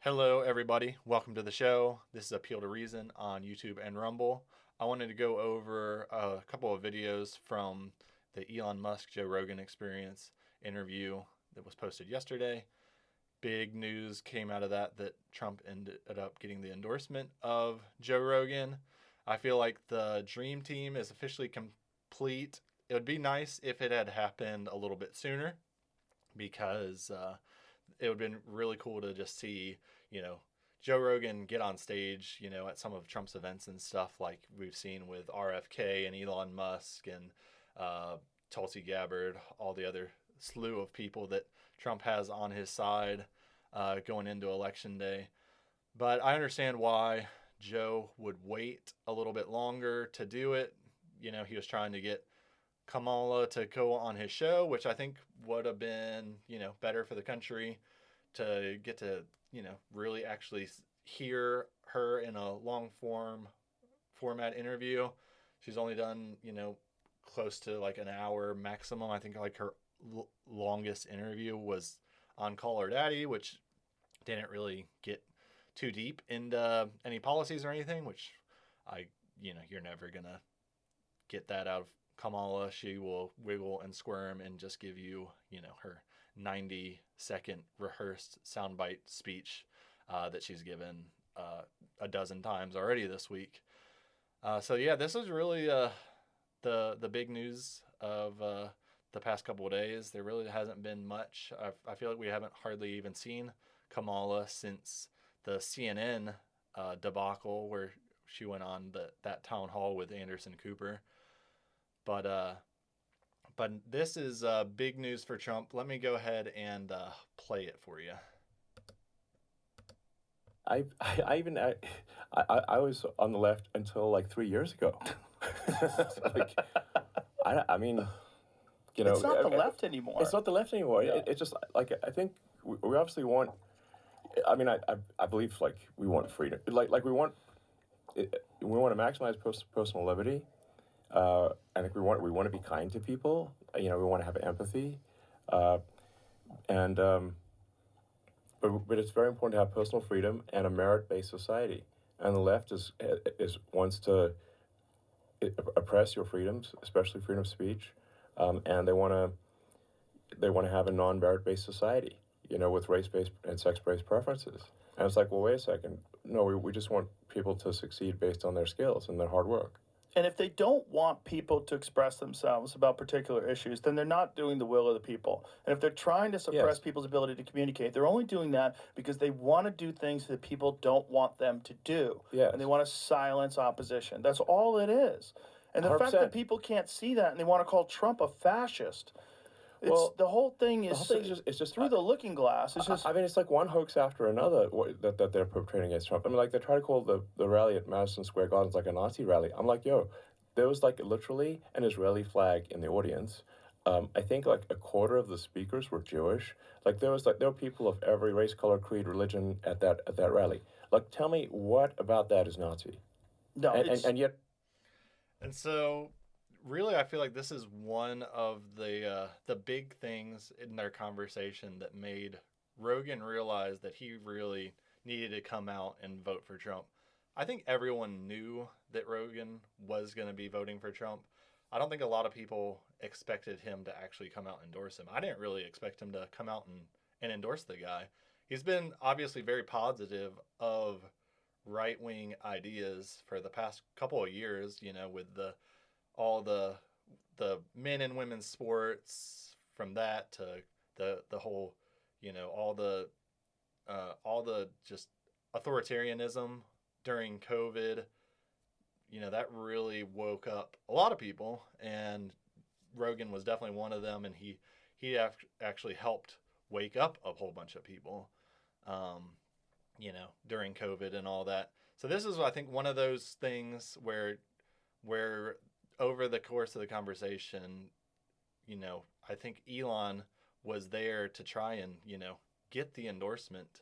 Hello, everybody. Welcome to the show. This is Appeal to Reason on YouTube and Rumble. I wanted to go over a couple of videos from the Elon Musk Joe Rogan Experience interview that was posted yesterday. Big news came out of that Trump ended up getting the endorsement of Joe Rogan. I feel like the dream team is officially complete. It would be nice if it had happened a little bit sooner because it would have been really cool to just see, you know, Joe Rogan get on stage, at some of Trump's events and stuff like we've seen with RFK and Elon Musk and Tulsi Gabbard, all the other slew of people that Trump has on his side going into Election Day. But I understand why Joe would wait a little bit longer to do it. He was trying to get Kamala to go on his show, which I think would have been, better for the country to get to, really actually hear her in a long format interview. She's only done, close to like an hour maximum. I think like her longest interview was on Call Her Daddy, which didn't really get too deep into any policies or anything, which you're never going to get that out of Kamala. She will wiggle and squirm and just give you, her 90-second rehearsed soundbite speech that she's given a dozen times already this week. So yeah, this is really the big news of the past couple of days. There really hasn't been much. I feel like we haven't hardly even seen Kamala since the CNN debacle where she went on that town hall with Anderson Cooper. But this is big news for Trump. Let me go ahead and play it for you. I was on the left until like 3 years ago. Like, I mean, it's not the left anymore. It's not the left anymore. Yeah. It's just like I think we obviously want. I mean, I believe like we want freedom. Like we want to maximize personal liberty. I think we want to be kind to people. We want to have empathy, but it's very important to have personal freedom and a merit-based society. And the left wants to oppress your freedoms, especially freedom of speech, and they want to have a non-merit-based society, with race-based and sex-based preferences. And it's like, well, wait a second. No, we just want people to succeed based on their skills and their hard work. And if they don't want people to express themselves about particular issues, then they're not doing the will of the people. And if they're trying to suppress people's ability to communicate, they're only doing that because they want to do things that people don't want them to do. Yes. And they want to silence opposition. That's all it is. And the 100%. fact that people can't see that and they want to call Trump a fascist, the whole thing is just through the looking glass. It's just. I mean, it's like one hoax after another that they're perpetrating against Trump. I mean, like they try to call the rally at Madison Square Gardens like a Nazi rally. I'm like, yo, there was like literally an Israeli flag in the audience. I think like a quarter of the speakers were Jewish. Like there were people of every race, color, creed, religion at that rally. Like, tell me what about that is Nazi? No, and yet. And so, really, I feel like this is one of the big things in their conversation that made Rogan realize that he really needed to come out and vote for Trump. I think everyone knew that Rogan was going to be voting for Trump. I don't think a lot of people expected him to actually come out and endorse him. I didn't really expect him to come out and endorse the guy. He's been obviously very positive of right-wing ideas for the past couple of years, with all the men and women's sports, from that to the whole, all the just authoritarianism during COVID. That really woke up a lot of people, and Rogan was definitely one of them, and he actually helped wake up a whole bunch of people, during COVID and all that. So this is, I think, one of those things where over the course of the conversation, I think Elon was there to try and, get the endorsement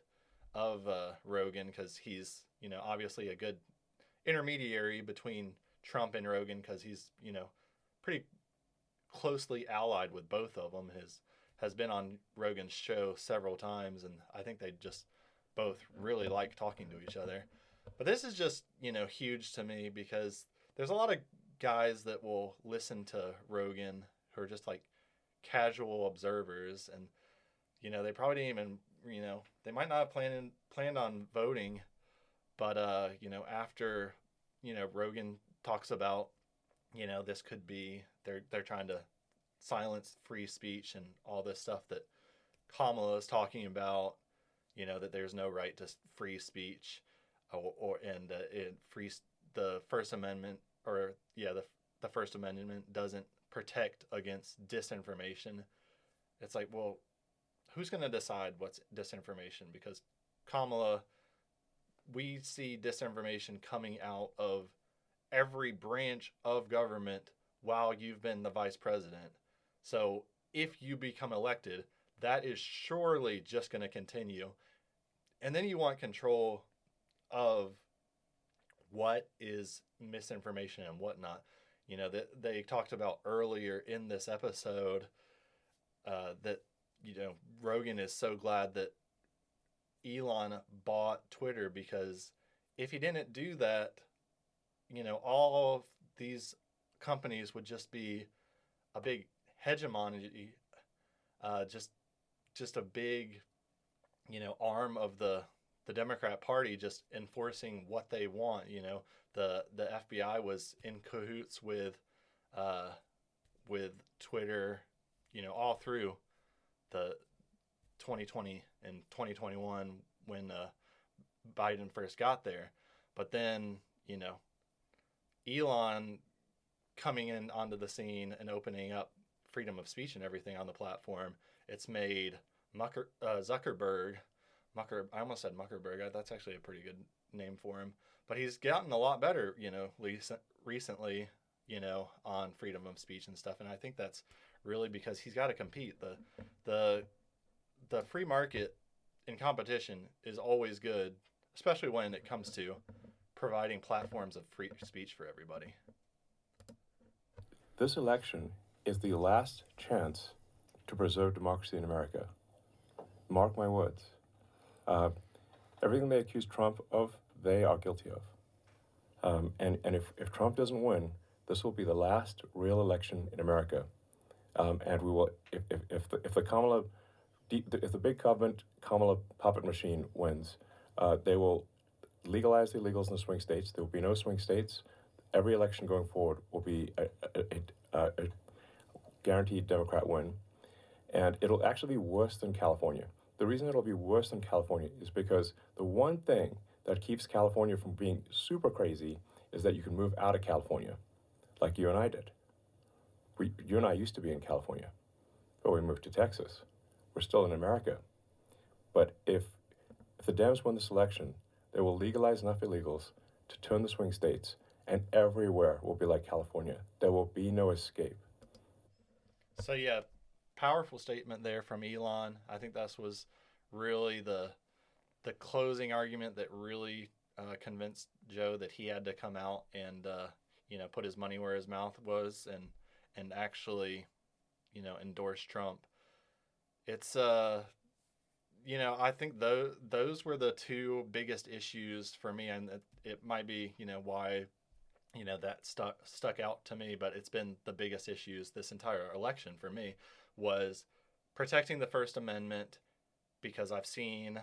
of Rogan, because he's, obviously a good intermediary between Trump and Rogan, because he's, pretty closely allied with both of them. Has been on Rogan's show several times, and I think they just both really like talking to each other. But this is just, huge to me because there's a lot of guys that will listen to Rogan who are just like casual observers, and they probably didn't even, they might not have planned on voting, but after Rogan talks about, this could be, they're trying to silence free speech and all this stuff that Kamala is talking about, that there's no right to free speech, or and it free the First Amendment, or the First Amendment doesn't protect against disinformation. It's like, well, who's going to decide what's disinformation? Because Kamala, we see disinformation coming out of every branch of government while you've been the vice president. So if you become elected, that is surely just going to continue. And then you want control of what is misinformation and whatnot. That they talked about earlier in this episode, that Rogan is so glad that Elon bought Twitter, because if he didn't do that, all of these companies would just be a big hegemony, just a big, arm of the Democrat Party, just enforcing what they want. The FBI was in cahoots with Twitter, all through the 2020 and 2021 when Biden first got there. But then, Elon coming in onto the scene and opening up freedom of speech and everything on the platform, it's made Zuckerberg, I almost said Muckerberg. That's actually a pretty good name for him. But he's gotten a lot better, recently, on freedom of speech and stuff. And I think that's really because he's got to compete. The free market in competition is always good, especially when it comes to providing platforms of free speech for everybody. This election is the last chance to preserve democracy in America. Mark my words. Everything they accuse Trump of, they are guilty of. And if Trump doesn't win, this will be the last real election in America. And we will, if the big government Kamala puppet machine wins, they will legalize the illegals in the swing states. There will be no swing states. Every election going forward will be a guaranteed Democrat win. And it'll actually be worse than California. The reason it'll be worse than California is because the one thing that keeps California from being super crazy is that you can move out of California, like you and I did. You and I used to be in California, but we moved to Texas. We're still in America. But if the Dems win this election, they will legalize enough illegals to turn the swing states, and everywhere will be like California. There will be no escape. So yeah, powerful statement there from Elon. I think that was really the closing argument that really convinced Joe that he had to come out and put his money where his mouth was, and actually endorse Trump. It's I think those were the two biggest issues for me, and it might be why that stuck out to me, but it's been the biggest issues this entire election for me, was protecting the First Amendment, because I've seen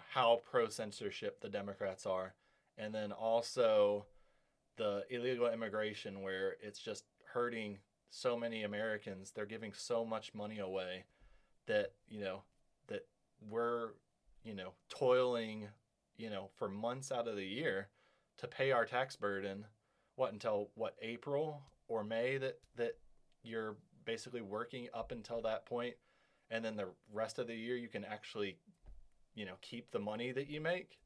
how pro censorship the Democrats are, and then also the illegal immigration, where it's just hurting so many Americans. They're giving so much money away that that we're toiling for months out of the year to pay our tax burden. Until April or May that you're basically working up until that point, and then the rest of the year you can actually keep the money that you make.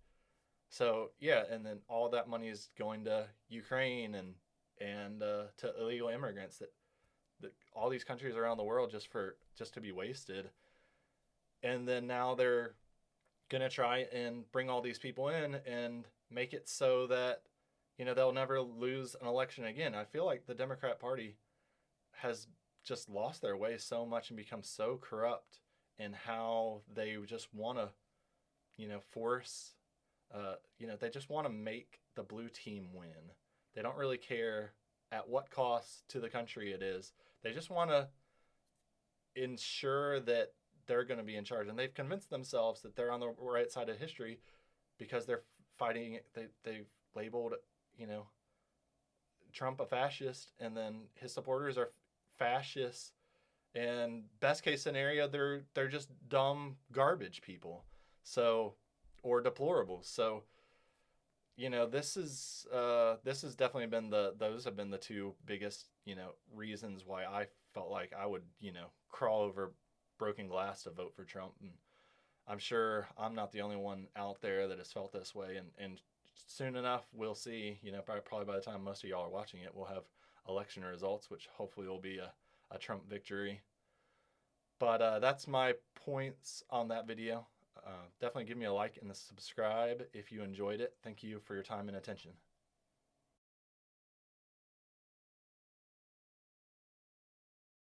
So yeah, and then all that money is going to Ukraine and to illegal immigrants that all these countries around the world just to be wasted. And then now they're gonna try and bring all these people in and make it so that they'll never lose an election again. I feel like the Democrat Party has just lost their way so much and become so corrupt in how they just want to force. They just want to make the blue team win. They don't really care at what cost to the country it is. They just want to ensure that they're going to be in charge, and they've convinced themselves that they're on the right side of history because they're fighting. They've labeled, Trump a fascist, and then his supporters are fascists. And best case scenario, they're just dumb garbage people, so or deplorables. So this has definitely been those have been the two biggest reasons why I felt like I would crawl over broken glass to vote for Trump. And I'm sure I'm not the only one out there that has felt this way. And soon enough, we'll see. Probably by the time most of y'all are watching it, we'll have election results, which hopefully will be a Trump victory. But that's my points on that video. Definitely give me a like and a subscribe if you enjoyed it. Thank you for your time and attention.